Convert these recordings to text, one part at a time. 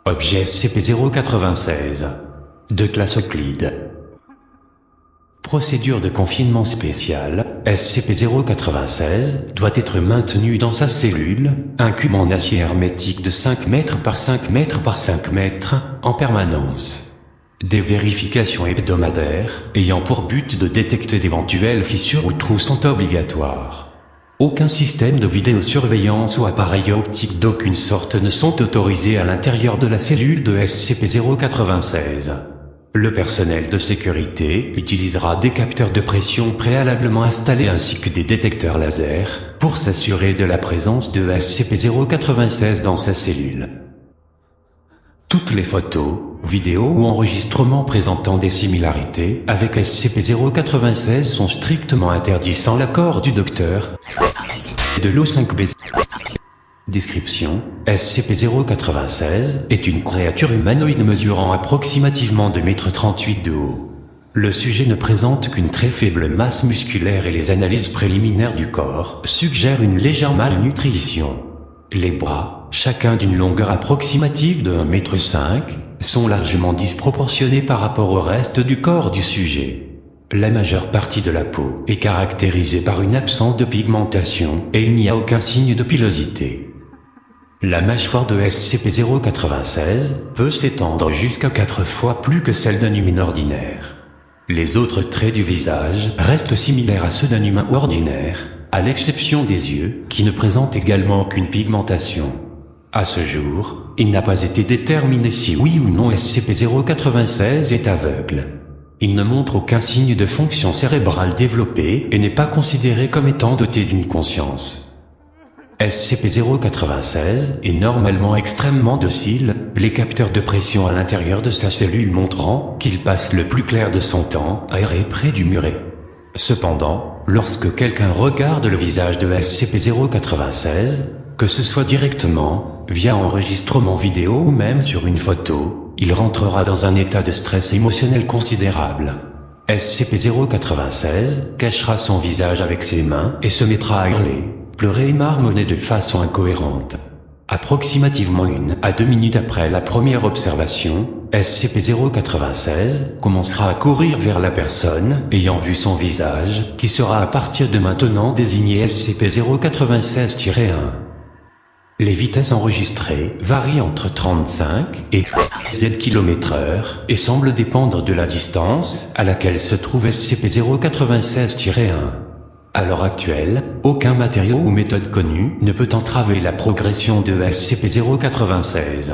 Objet SCP-096. De classe Euclide. Procédure de confinement spéciale. SCP-096 doit être maintenu dans sa cellule, un cube en acier hermétique de 5 mètres par 5 mètres par 5 mètres, en permanence. Des vérifications hebdomadaires, ayant pour but de détecter d'éventuelles fissures ou trous sont obligatoires. Aucun système de vidéosurveillance ou appareil optique d'aucune sorte ne sont autorisés à l'intérieur de la cellule de SCP-096. Le personnel de sécurité utilisera des capteurs de pression préalablement installés ainsi que des détecteurs laser pour s'assurer de la présence de SCP-096 dans sa cellule. Toutes les photos, vidéos ou enregistrements présentant des similarités avec SCP-096 sont strictement interdits sans l'accord du docteur de l'O5B. Description: SCP-096 est une créature humanoïde mesurant approximativement 2,38 m de haut. Le sujet ne présente qu'une très faible masse musculaire et les analyses préliminaires du corps suggèrent une légère malnutrition. Les bras, chacun d'une longueur approximative de 1,5 m, sont largement disproportionnés par rapport au reste du corps du sujet. La majeure partie de la peau est caractérisée par une absence de pigmentation et il n'y a aucun signe de pilosité. La mâchoire de SCP-096 peut s'étendre jusqu'à 4 fois plus que celle d'un humain ordinaire. Les autres traits du visage restent similaires à ceux d'un humain ordinaire, à l'exception des yeux, qui ne présentent également aucune pigmentation. À ce jour, il n'a pas été déterminé si oui ou non SCP-096 est aveugle. Il ne montre aucun signe de fonction cérébrale développée et n'est pas considéré comme étant doté d'une conscience. SCP-096 est normalement extrêmement docile, les capteurs de pression à l'intérieur de sa cellule montrant qu'il passe le plus clair de son temps aéré près du muret. Cependant, lorsque quelqu'un regarde le visage de SCP-096, que ce soit directement, via enregistrement vidéo ou même sur une photo, il rentrera dans un état de stress émotionnel considérable. SCP-096 cachera son visage avec ses mains et se mettra à hurler, pleurer et marmonner de façon incohérente. Approximativement 1 à 2 minutes après la première observation, SCP-096 commencera à courir vers la personne ayant vu son visage, qui sera à partir de maintenant désigné SCP-096-1. Les vitesses enregistrées varient entre 35 et z km/h et semblent dépendre de la distance à laquelle se trouve SCP-096-1. À l'heure actuelle, aucun matériau ou méthode connue ne peut entraver la progression de SCP-096.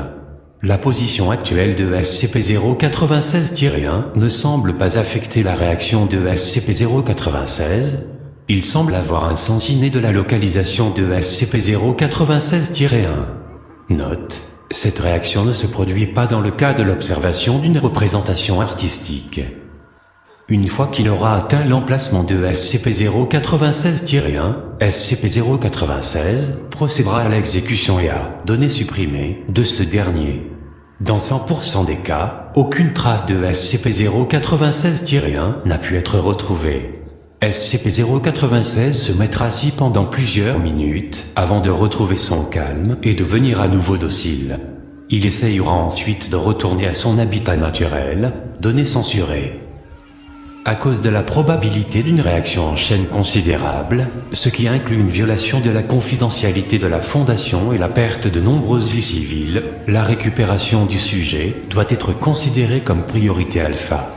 La position actuelle de SCP-096-1 ne semble pas affecter la réaction de SCP-096. Il semble avoir un sens inné de la localisation de SCP-096-1. Note: cette réaction ne se produit pas dans le cas de l'observation d'une représentation artistique. Une fois qu'il aura atteint l'emplacement de SCP-096-1, SCP-096 procédera à l'exécution et à données supprimées de ce dernier. Dans 100% des cas, aucune trace de SCP-096-1 n'a pu être retrouvée. SCP-096 se mettra assis pendant plusieurs minutes avant de retrouver son calme et devenir à nouveau docile. Il essayera ensuite de retourner à son habitat naturel, données censurées. À cause de la probabilité d'une réaction en chaîne considérable, ce qui inclut une violation de la confidentialité de la Fondation et la perte de nombreuses vies civiles, la récupération du sujet doit être considérée comme priorité alpha.